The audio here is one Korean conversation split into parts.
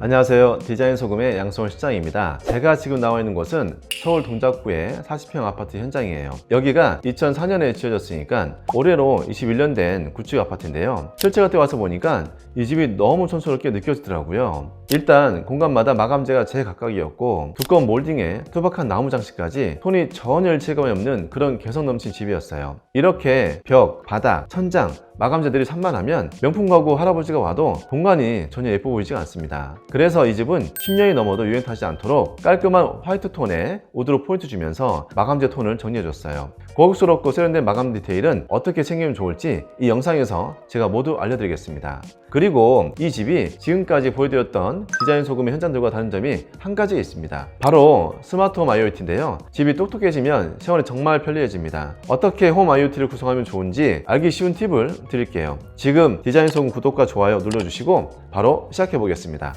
안녕하세요. 디자인 소금의 양성월 실장입니다. 제가 지금 나와 있는 곳은 서울 동작구의 40평 아파트 현장이에요. 여기가 2004년에 지어졌으니까 올해로 21년 된 구축 아파트인데요. 실제 그때 와서 보니까 이 집이 너무 촌스럽게 느껴지더라고요. 일단 공간마다 마감재가 제각각이었고 두꺼운 몰딩에 투박한 나무 장식까지 손이 전혀 일체감이 없는 그런 개성 넘친 집이었어요. 이렇게 벽, 바닥, 천장, 마감재들이 산만하면 명품 가구 할아버지가 와도 공간이 전혀 예뻐 보이지가 않습니다. 그래서 이 집은 10년이 넘어도 유행 타지 않도록 깔끔한 화이트 톤에 우드로 포인트 주면서 마감재 톤을 정리해줬어요. 고급스럽고 세련된 마감 디테일은 어떻게 챙기면 좋을지 이 영상에서 제가 모두 알려드리겠습니다. 그리고 이 집이 지금까지 보여드렸던 디자인 소금의 현장들과 다른 점이 한 가지 있습니다. 바로 스마트 홈 IoT인데요. 집이 똑똑해지면 생활이 정말 편리해집니다. 어떻게 홈 IoT를 구성하면 좋은지 알기 쉬운 팁을 드릴게요. 지금 디자인 소금 구독과 좋아요 눌러주시고 바로 시작해 보겠습니다.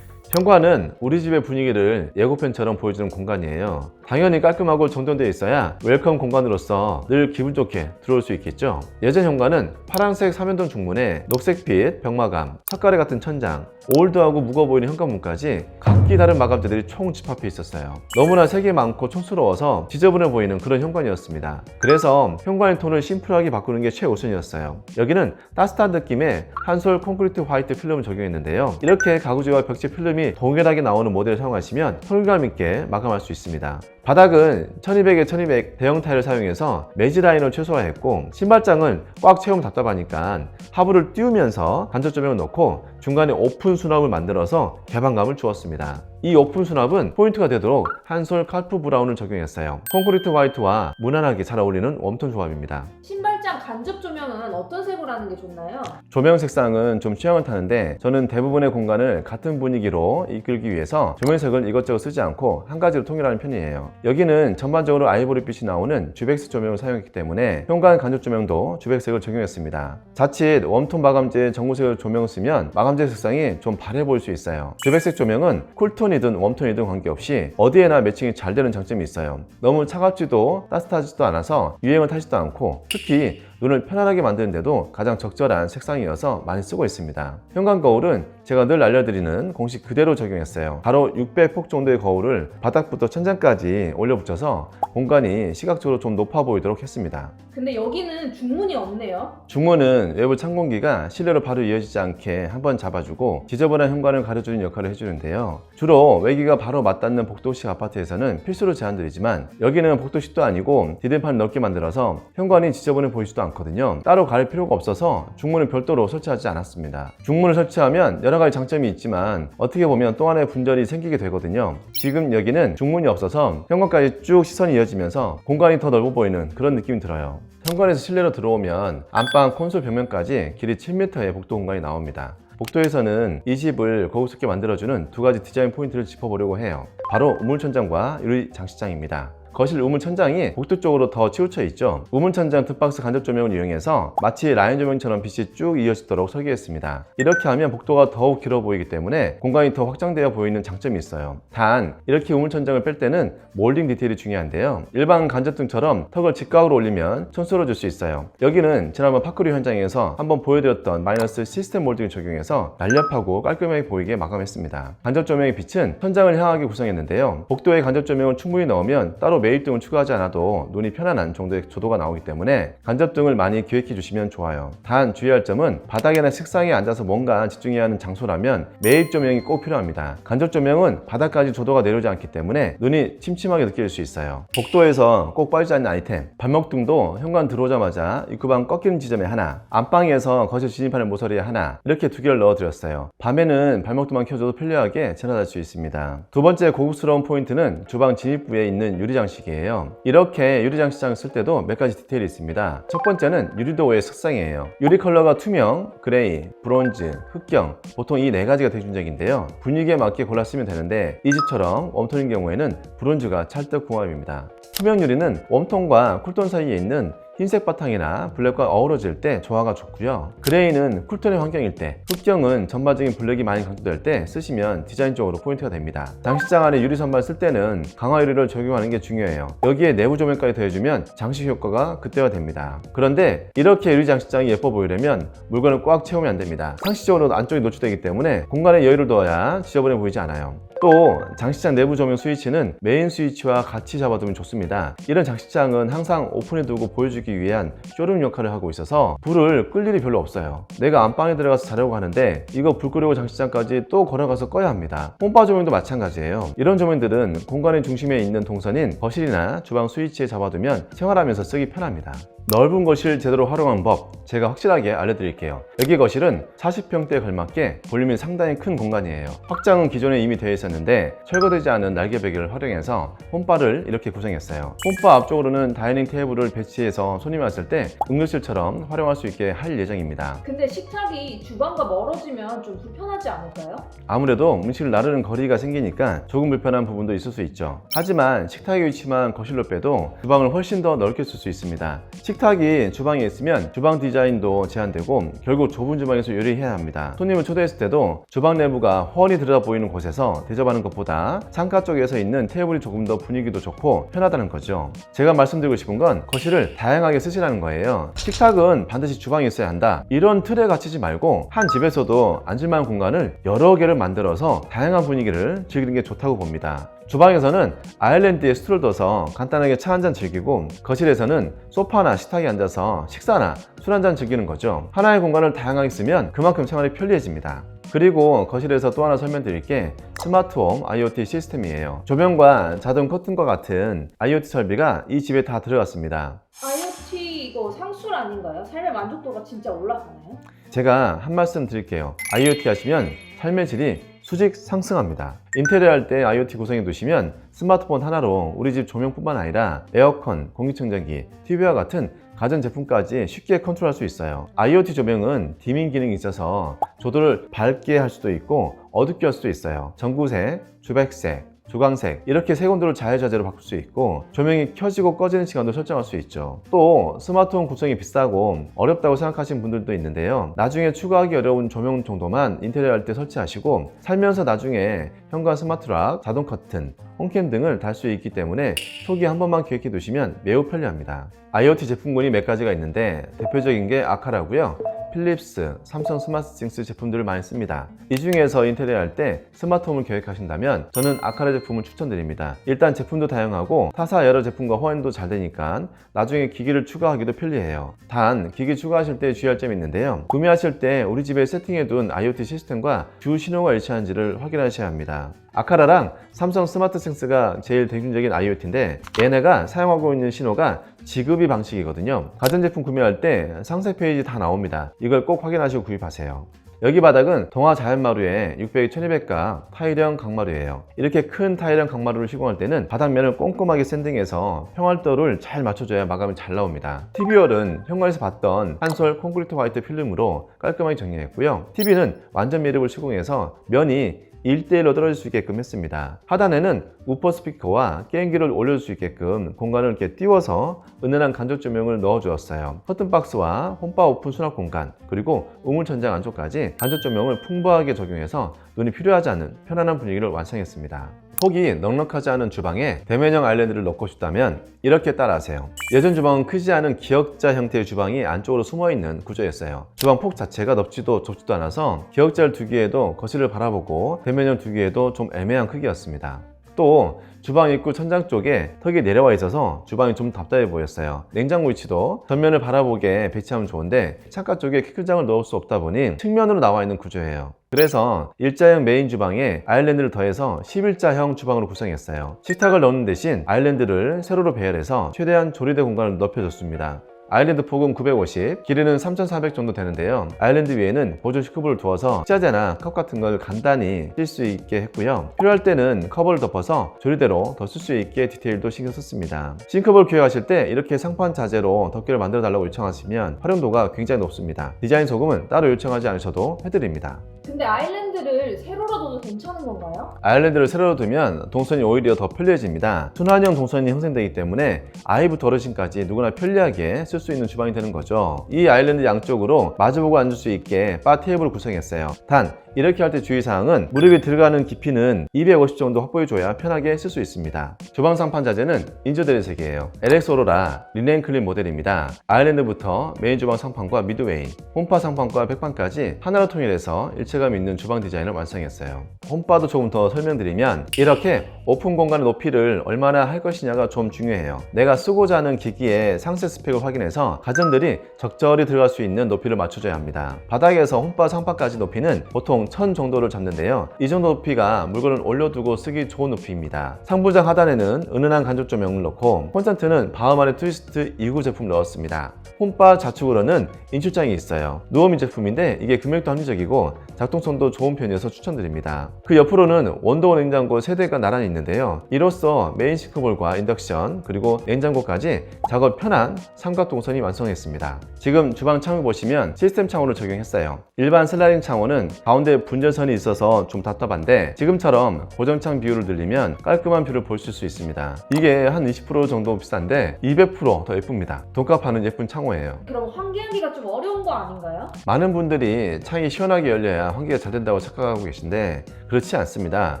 현관은 우리 집의 분위기를 예고편처럼 보여주는 공간이에요. 당연히 깔끔하고 정돈되어 있어야 웰컴 공간으로서 늘 기분 좋게 들어올 수 있겠죠. 예전 현관은 파란색 삼연동 중문에 녹색빛 벽마감, 석가래 같은 천장, 올드하고 무거워 보이는 현관문까지 각기 다른 마감재들이 총 집합해 있었어요. 너무나 색이 많고 촌스러워서 지저분해 보이는 그런 현관이었습니다. 그래서 현관의 톤을 심플하게 바꾸는 게 최우선이었어요. 여기는 따뜻한 느낌의 한솔 콘크리트 화이트 필름을 적용했는데요. 이렇게 가구재와 벽지 필름이 동일하게 나오는 모델을 사용하시면 통일감 있게 마감할 수 있습니다. 바닥은 1200에 1200 대형 타일을 사용해서 매지 라인을 최소화했고 신발장은 꽉 채우면 답답하니까 하부를 띄우면서 간접 조명을 넣고 중간에 오픈 수납을 만들어서 개방감을 주었습니다. 이 오픈 수납은 포인트가 되도록 한솔 칼프 브라운을 적용했어요. 콘크리트 화이트와 무난하게 잘 어울리는 웜톤 조합입니다. 신발장 간접 조명은 어떤 색으로 하는 게 좋나요? 조명 색상은 좀 취향을 타는데 저는 대부분의 공간을 같은 분위기로 이끌기 위해서 조명색을 이것저것 쓰지 않고 한 가지로 통일하는 편이에요. 여기는 전반적으로 아이보리빛이 나오는 주백색 조명을 사용했기 때문에 현관 간접 조명도 주백색을 적용했습니다. 자칫 웜톤 마감재 전구색을 조명을 쓰면 마감재 색상이 좀 바래 보일 수 있어요. 주백색 조명은 쿨톤이든 웜톤이든 관계없이 어디에나 매칭이 잘 되는 장점이 있어요. 너무 차갑지도 따뜻하지도 않아서 유행을 타지도 않고 특히 눈을 편안하게 만드는데도 가장 적절한 색상이어서 많이 쓰고 있습니다. 현관 거울은 제가 늘 알려드리는 공식 그대로 적용했어요. 바로 600폭 정도의 거울을 바닥부터 천장까지 올려붙여서 공간이 시각적으로 좀 높아 보이도록 했습니다. 근데 여기는 중문이 없네요. 중문은 외부 창문기가 실내로 바로 이어지지 않게 한번 잡아주고 지저분한 현관을 가려주는 역할을 해주는데요. 주로 외기가 바로 맞닿는 복도식 아파트에서는 필수로 제한드리지만 여기는 복도식도 아니고 디딤판을 넓게 만들어서 현관이 지저분해 보이지도 않거든요. 따로 가릴 필요가 없어서 중문을 별도로 설치하지 않았습니다. 중문을 설치하면 여러 가지 장점이 있지만 어떻게 보면 또 하나의 분절이 생기게 되거든요. 지금 여기는 중문이 없어서 현관까지 쭉 시선이 이어지면서 공간이 더 넓어 보이는 그런 느낌이 들어요. 현관에서 실내로 들어오면 안방 콘솔 벽면까지 길이 7m의 복도 공간이 나옵니다. 복도에서는 이 집을 고급스럽게 만들어주는 두 가지 디자인 포인트를 짚어보려고 해요. 바로 우물천장과 유리 장식장입니다. 거실 우물 천장이 복도 쪽으로 더 치우쳐 있죠. 우물 천장 득박스 간접 조명을 이용해서 마치 라인 조명처럼 빛이 쭉 이어지도록 설계했습니다. 이렇게 하면 복도가 더욱 길어 보이기 때문에 공간이 더 확장되어 보이는 장점이 있어요. 단 이렇게 우물 천장을 뺄 때는 몰딩 디테일이 중요한데요. 일반 간접등처럼 턱을 직각으로 올리면 촌스러워질 수 있어요. 여기는 지난번 파크류 현장에서 한번 보여드렸던 마이너스 시스템 몰딩을 적용해서 날렵하고 깔끔하게 보이게 마감했습니다. 간접 조명의 빛은 천장을 향하게 구성했는데요. 복도에 간접 조명을 충분히 넣으면 따로 매입등을 추가하지 않아도 눈이 편안한 정도의 조도가 나오기 때문에 간접등을 많이 기획해 주시면 좋아요. 단 주의할 점은 바닥이나 책상에 앉아서 뭔가 집중해야 하는 장소라면 매입 조명이 꼭 필요합니다. 간접 조명은 바닥까지 조도가 내려오지 않기 때문에 눈이 침침하게 느껴질 수 있어요. 복도에서 꼭 빠지지 않는 아이템, 발목등도 현관 들어오자마자 입구방 꺾이는 지점에 하나, 안방에서 거실 진입하는 모서리에 하나, 이렇게 두 개를 넣어드렸어요. 밤에는 발목등만 켜줘도 편리하게 지나갈 수 있습니다. 두 번째 고급스러운 포인트는 주방 진입부에 있는 유리장 장식이에요. 이렇게 유리 장식장을 쓸 때도 몇 가지 디테일이 있습니다. 첫 번째는 유리도어의 색상이에요. 유리 컬러가 투명, 그레이, 브론즈, 흑경, 보통 이 네 가지가 대중적인데요. 분위기에 맞게 골라 쓰면 되는데 이 집처럼 웜톤인 경우에는 브론즈가 찰떡궁합입니다. 투명 유리는 웜톤과 쿨톤 사이에 있는 흰색 바탕이나 블랙과 어우러질 때 조화가 좋고요. 그레이는 쿨톤의 환경일 때, 흑경은 전반적인 블랙이 많이 강조될 때 쓰시면 디자인적으로 포인트가 됩니다. 장식장 안에 유리 선반 쓸 때는 강화 유리를 적용하는 게 중요해요. 여기에 내부 조명까지 더해주면 장식 효과가 극대화됩니다. 그런데 이렇게 유리 장식장이 예뻐 보이려면 물건을 꽉 채우면 안 됩니다. 상시적으로 안쪽이 노출되기 때문에 공간에 여유를 둬야 지저분해 보이지 않아요. 또 장식장 내부 조명 스위치는 메인 스위치와 같이 잡아두면 좋습니다. 이런 장식장은 항상 오픈해 두고 보여주기 위한 쇼룸 역할을 하고 있어서 불을 끌 일이 별로 없어요. 내가 안방에 들어가서 자려고 하는데 이거 불 끄려고 장식장까지 또 걸어가서 꺼야 합니다. 홈바 조명도 마찬가지예요. 이런 조명들은 공간의 중심에 있는 동선인 거실이나 주방 스위치에 잡아두면 생활하면서 쓰기 편합니다. 넓은 거실 제대로 활용하는 법 제가 확실하게 알려드릴게요. 여기 거실은 40평대에 걸맞게 볼륨이 상당히 큰 공간이에요. 확장은 기존에 이미 되어 있었는데 철거되지 않은 날개 베개를 활용해서 홈바를 이렇게 구성했어요. 홈바 앞쪽으로는 다이닝 테이블을 배치해서 손님이 왔을 때 응급실처럼 활용할 수 있게 할 예정입니다. 근데 식탁이 주방과 멀어지면 좀 불편하지 않을까요? 아무래도 음식을 나르는 거리가 생기니까 조금 불편한 부분도 있을 수 있죠. 하지만 식탁의 위치만 거실로 빼도 주방을 훨씬 더 넓게 쓸 수 있습니다. 식탁이 주방에 있으면 주방 디자인도 제한되고 결국 좁은 주방에서 요리해야 합니다. 손님을 초대했을 때도 주방 내부가 훤히 들여다 보이는 곳에서 대접하는 것보다 창가 쪽에서 있는 테이블이 조금 더 분위기도 좋고 편하다는 거죠. 제가 말씀드리고 싶은 건 거실을 다양하게 쓰시라는 거예요. 식탁은 반드시 주방에 있어야 한다, 이런 틀에 갇히지 말고 한 집에서도 앉을만한 공간을 여러 개를 만들어서 다양한 분위기를 즐기는 게 좋다고 봅니다. 주방에서는 아일랜드에 스툴을 둬서 간단하게 차 한잔 즐기고, 거실에서는 소파나 식탁에 앉아서 식사나 술 한잔 즐기는 거죠. 하나의 공간을 다양하게 쓰면 그만큼 생활이 편리해집니다. 그리고 거실에서 또 하나 설명드릴 게 스마트홈 IoT 시스템이에요. 조명과 자동 커튼과 같은 IoT 설비가 이 집에 다 들어갔습니다. IoT 이거 상술 아닌가요? 삶의 만족도가 진짜 올라가나요? 제가 한 말씀 드릴게요. IoT 하시면 삶의 질이 수직 상승합니다. 인테리어 할 때 IoT 구성해 두시면 스마트폰 하나로 우리 집 조명뿐만 아니라 에어컨, 공기청정기, TV와 같은 가전제품까지 쉽게 컨트롤할 수 있어요. IoT 조명은 디밍 기능이 있어서 조도를 밝게 할 수도 있고 어둡게 할 수도 있어요. 전구색, 주백색, 주광색 이렇게 색온도를 자유자재로 바꿀 수 있고 조명이 켜지고 꺼지는 시간도 설정할 수 있죠. 또 스마트홈 구성이 비싸고 어렵다고 생각하시는 분들도 있는데요. 나중에 추가하기 어려운 조명 정도만 인테리어 할 때 설치하시고 살면서 나중에 현관 스마트락, 자동 커튼, 홈캠 등을 달 수 있기 때문에 초기에 한 번만 기획해 두시면 매우 편리합니다. IoT 제품군이 몇 가지가 있는데 대표적인 게 아카라고요. 필립스, 삼성 스마트싱스 제품들을 많이 씁니다. 이 중에서 인테리어 할 때 스마트홈을 계획하신다면 저는 아카라 제품을 추천드립니다. 일단 제품도 다양하고 타사 여러 제품과 호환도 잘 되니까 나중에 기기를 추가하기도 편리해요. 단 기기 추가하실 때 주의할 점이 있는데요. 구매하실 때 우리 집에 세팅해둔 IoT 시스템과 주 신호가 일치한지를 확인하셔야 합니다. 아카라랑 삼성 스마트싱스가 제일 대중적인 IoT인데 얘네가 사용하고 있는 신호가 지급이 방식이거든요. 가전제품 구매할 때 상세 페이지 다 나옵니다. 이걸 꼭 확인하시고 구입하세요. 여기 바닥은 동화 자연마루에 600, 1200가 타일형 강마루예요. 이렇게 큰 타일형 강마루를 시공할 때는 바닥면을 꼼꼼하게 샌딩해서 평활도를 잘 맞춰줘야 마감이 잘 나옵니다. TV월은 현관에서 봤던 한솔 콘크리트 화이트 필름으로 깔끔하게 정리했고요. TV는 완전 미립을 시공해서 면이 1대1로 떨어질 수 있게끔 했습니다. 하단에는 우퍼 스피커와 게임기를 올릴 수 있게끔 공간을 이렇게 띄워서 은은한 간접 조명을 넣어 주었어요. 커튼박스와 홈바 오픈 수납 공간, 그리고 우물천장 안쪽까지 간접 조명을 풍부하게 적용해서 눈이 필요하지 않은 편안한 분위기를 완성했습니다. 폭이 넉넉하지 않은 주방에 대면형 아일랜드를 넣고 싶다면 이렇게 따라하세요. 예전 주방은 크지 않은 기역자 형태의 주방이 안쪽으로 숨어있는 구조였어요. 주방 폭 자체가 넓지도 좁지도 않아서 기역자를 두기에도 거실을 바라보고 대면형 두기에도 좀 애매한 크기였습니다. 또 주방 입구 천장 쪽에 턱이 내려와 있어서 주방이 좀 답답해 보였어요. 냉장고 위치도 전면을 바라보게 배치하면 좋은데 창가 쪽에 키클장을 넣을 수 없다 보니 측면으로 나와 있는 구조예요. 그래서 일자형 메인 주방에 아일랜드를 더해서 11자형 주방으로 구성했어요. 식탁을 넣는 대신 아일랜드를 세로로 배열해서 최대한 조리대 공간을 넓혀줬습니다. 아일랜드 폭은 950, 길이는 3400 정도 되는데요. 아일랜드 위에는 보조 싱크볼을 두어서 식자재나 컵 같은 걸 간단히 낄 수 있게 했고요. 필요할 때는 커버를 덮어서 조리대로 더 쓸 수 있게 디테일도 신경 썼습니다. 싱크볼 구입하실 때 이렇게 상판 자재로 덮개를 만들어 달라고 요청하시면 활용도가 굉장히 높습니다. 디자인 소금은 따로 요청하지 않으셔도 해드립니다. 근데 아일랜드를 세로로 둬도 괜찮은 건가요? 아일랜드를 세로로 두면 동선이 오히려 더 편리해집니다. 순환형 동선이 형성되기 때문에 아이부터 어르신까지 누구나 편리하게 쓸 수 있는 주방이 되는 거죠. 이 아일랜드 양쪽으로 마주보고 앉을 수 있게 바 테이블을 구성했어요. 단 이렇게 할 때 주의사항은 무릎이 들어가는 깊이는 250 정도 확보해줘야 편하게 쓸 수 있습니다. 주방 상판 자재는 인조대리 색이에요. LX 오로라 리넨 클린 모델입니다. 아일랜드부터 메인 주방 상판과 미드웨이, 홈파 상판과 백판까지 하나로 통일해서 일체감 있는 주방 디자인을 완성했어요. 홈바도 조금 더 설명드리면 이렇게 오픈 공간의 높이를 얼마나 할 것이냐가 좀 중요해요. 내가 쓰고자 하는 기기의 상세 스펙을 확인해서 가전들이 적절히 들어갈 수 있는 높이를 맞춰줘야 합니다. 바닥에서 홈바 상판까지 높이는 보통 1000 정도를 잡는데요. 이 정도 높이가 물건을 올려두고 쓰기 좋은 높이입니다. 상부장 하단에는 은은한 간접 조명을 넣고 콘센트는 바흐만의 트위스트 2구 제품을 넣었습니다. 홈바 좌측으로는 인출장이 있어요. 누워미 제품인데 이게 금액도 합리적이고 작동성도 좋은 편이어서 추천드립니다. 그 옆으로는 원도어 냉장고 3대가 나란히 있는데요. 이로써 메인 싱크볼과 인덕션 그리고 냉장고까지 작업 편한 삼각 동선이 완성했습니다. 지금 주방 창을 보시면 시스템 창호를 적용했어요. 일반 슬라이딩 창호는 가운데 분전선이 있어서 좀 답답한데 지금처럼 고정창 비율을 늘리면 깔끔한 뷰를 보실 수 있습니다. 이게 한 20% 정도 비싼데 200% 더 예쁩니다. 돈값 하는 예쁜 창호예요. 그럼 환기하기가 좀 어려운 거 아닌가요? 많은 분들이 창이 시원하게 열려야 환기가 잘 된다고 착각하고 계신데 그렇지 않습니다.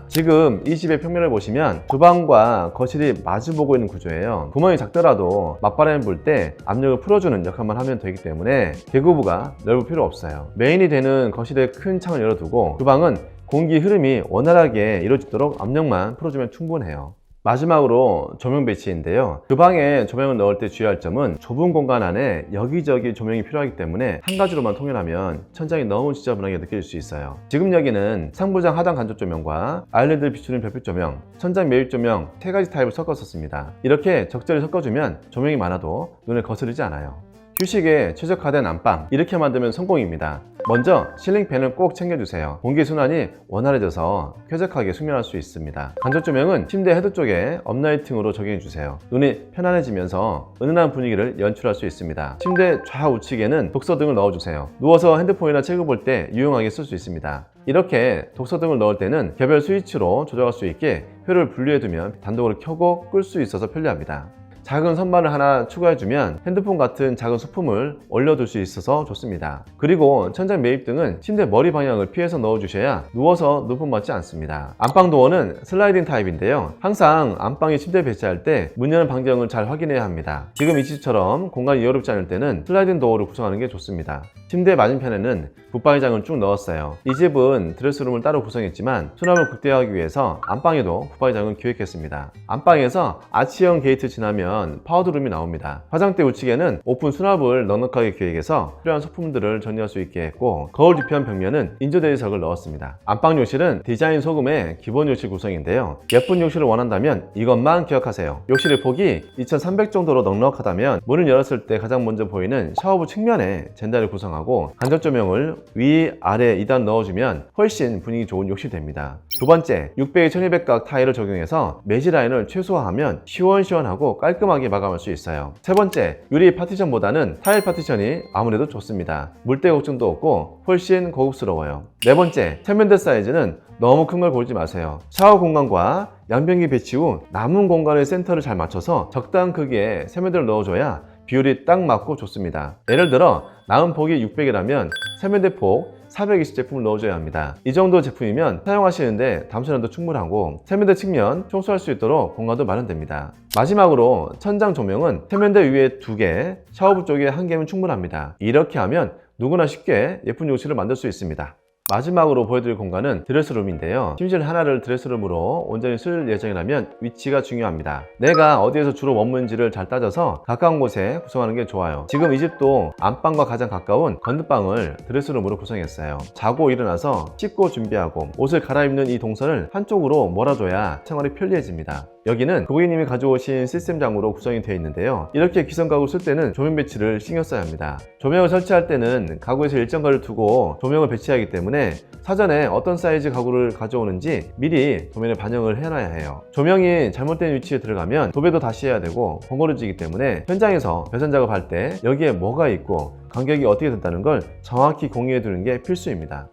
지금 이 집의 평면을 보시면 주방과 거실이 마주보고 있는 구조예요. 구멍이 작더라도 맞바람이 불 때 압력을 풀어주는 역할만 하면 되기 때문에 개구부가 넓을 필요 없어요. 메인이 되는 거실에 큰 창을 열어두고 주방은 공기 흐름이 원활하게 이루어지도록 압력만 풀어주면 충분해요. 마지막으로 조명 배치인데요. 주방에 조명을 넣을 때 주의할 점은 좁은 공간 안에 여기저기 조명이 필요하기 때문에 한 가지로만 통일하면 천장이 너무 지저분하게 느껴질 수 있어요. 지금 여기는 상부장 하단 간접 조명과 아일랜드를 비추는 별빛 조명, 천장 매입 조명 3가지 타입을 섞었었습니다. 이렇게 적절히 섞어주면 조명이 많아도 눈에 거스르지 않아요. 휴식에 최적화된 안방, 이렇게 만들면 성공입니다. 먼저 실링팬을 꼭 챙겨주세요. 공기순환이 원활해져서 쾌적하게 숙면할 수 있습니다. 간접 조명은 침대 헤드 쪽에 업라이팅으로 적용해주세요. 눈이 편안해지면서 은은한 분위기를 연출할 수 있습니다. 침대 좌우측에는 독서등을 넣어주세요. 누워서 핸드폰이나 책을 볼 때 유용하게 쓸 수 있습니다. 이렇게 독서등을 넣을 때는 개별 스위치로 조절할 수 있게 표를 분리해두면 단독으로 켜고 끌 수 있어서 편리합니다. 작은 선반을 하나 추가해주면 핸드폰 같은 작은 소품을 올려둘 수 있어서 좋습니다. 그리고 천장 매입등은 침대 머리 방향을 피해서 넣어주셔야 누워서 눈품 맞지 않습니다. 안방 도어는 슬라이딩 타입인데요. 항상 안방에 침대 배치할 때 문 여는 방향을 잘 확인해야 합니다. 지금 이 집처럼 공간이 여롭지 않을 때는 슬라이딩 도어를 구성하는 게 좋습니다. 침대 맞은편에는 붙박이장을 쭉 넣었어요. 이 집은 드레스룸을 따로 구성했지만 수납을 극대화하기 위해서 안방에도 붙박이장을 기획했습니다. 안방에서 아치형 게이트 지나면 파우더룸이 나옵니다. 화장대 우측에는 오픈 수납을 넉넉하게 기획해서 필요한 소품들을 정리할 수 있게 했고 거울 뒤편 벽면은 인조대리석을 넣었습니다. 안방 욕실은 디자인 소금의 기본 욕실 구성인데요. 예쁜 욕실을 원한다면 이것만 기억하세요. 욕실의 폭이 2300 정도로 넉넉하다면 문을 열었을 때 가장 먼저 보이는 샤워부 측면에 젠다를 구성하고 간접 조명을 위, 아래 2단 넣어주면 훨씬 분위기 좋은 욕실이 됩니다. 두 번째, 600, 1200각 타일을 적용해서 매지 라인을 최소화하면 시원시원하고 깔끔하게 마감할 수 있어요. 세 번째, 유리 파티션보다는 타일 파티션이 아무래도 좋습니다. 물때 걱정도 없고 훨씬 고급스러워요. 네 번째, 세면대 사이즈는 너무 큰 걸 고르지 마세요. 샤워 공간과 양변기 배치 후 남은 공간의 센터를 잘 맞춰서 적당한 크기의 세면대를 넣어줘야 비율이 딱 맞고 좋습니다. 예를 들어 나은 폭이 600이라면 세면대 폭 420 제품을 넣어줘야 합니다. 이 정도 제품이면 사용하시는데 담수량도 충분하고 세면대 측면 청소할 수 있도록 공간도 마련됩니다. 마지막으로 천장 조명은 세면대 위에 2개, 샤워부 쪽에 1개면 충분합니다. 이렇게 하면 누구나 쉽게 예쁜 욕실을 만들 수 있습니다. 마지막으로 보여드릴 공간은 드레스룸인데요. 침실 하나를 드레스룸으로 온전히 쓸 예정이라면 위치가 중요합니다. 내가 어디에서 주로 머무는지를 잘 따져서 가까운 곳에 구성하는 게 좋아요. 지금 이 집도 안방과 가장 가까운 건너방을 드레스룸으로 구성했어요. 자고 일어나서 씻고 준비하고 옷을 갈아입는 이 동선을 한쪽으로 몰아줘야 생활이 편리해집니다. 여기는 고객님이 가져오신 시스템장으로 구성이 되어 있는데요. 이렇게 기성 가구를 쓸 때는 조명 배치를 신경 써야 합니다. 조명을 설치할 때는 가구에서 일정 거리를 두고 조명을 배치하기 때문에 사전에 어떤 사이즈 가구를 가져오는지 미리 도면에 반영을 해놔야 해요. 조명이 잘못된 위치에 들어가면 도배도 다시 해야 되고 번거로워지기 때문에 현장에서 배선 작업할 때 여기에 뭐가 있고 간격이 어떻게 된다는 걸 정확히 공유해 두는 게 필수입니다.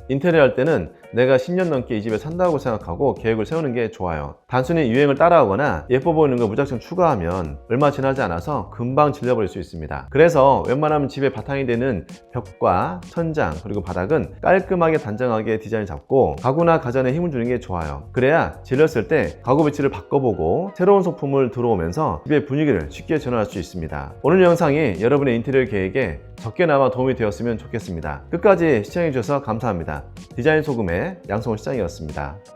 인테리어 할 때는 내가 10년 넘게 이 집에 산다고 생각하고 계획을 세우는 게 좋아요. 단순히 유행을 따라하거나 예뻐 보이는 걸 무작정 추가하면 얼마 지나지 않아서 금방 질려버릴 수 있습니다. 그래서 웬만하면 집의 바탕이 되는 벽과 천장 그리고 바닥은 깔끔하게 단정하게 디자인을 잡고 가구나 가전에 힘을 주는 게 좋아요. 그래야 질렸을 때 가구 배치를 바꿔보고 새로운 소품을 들어오면서 집의 분위기를 쉽게 전환할 수 있습니다. 오늘 영상이 여러분의 인테리어 계획에 적게나마 도움이 되었으면 좋겠습니다. 끝까지 시청해주셔서 감사합니다. 디자인 소금의 양성호 시장이었습니다.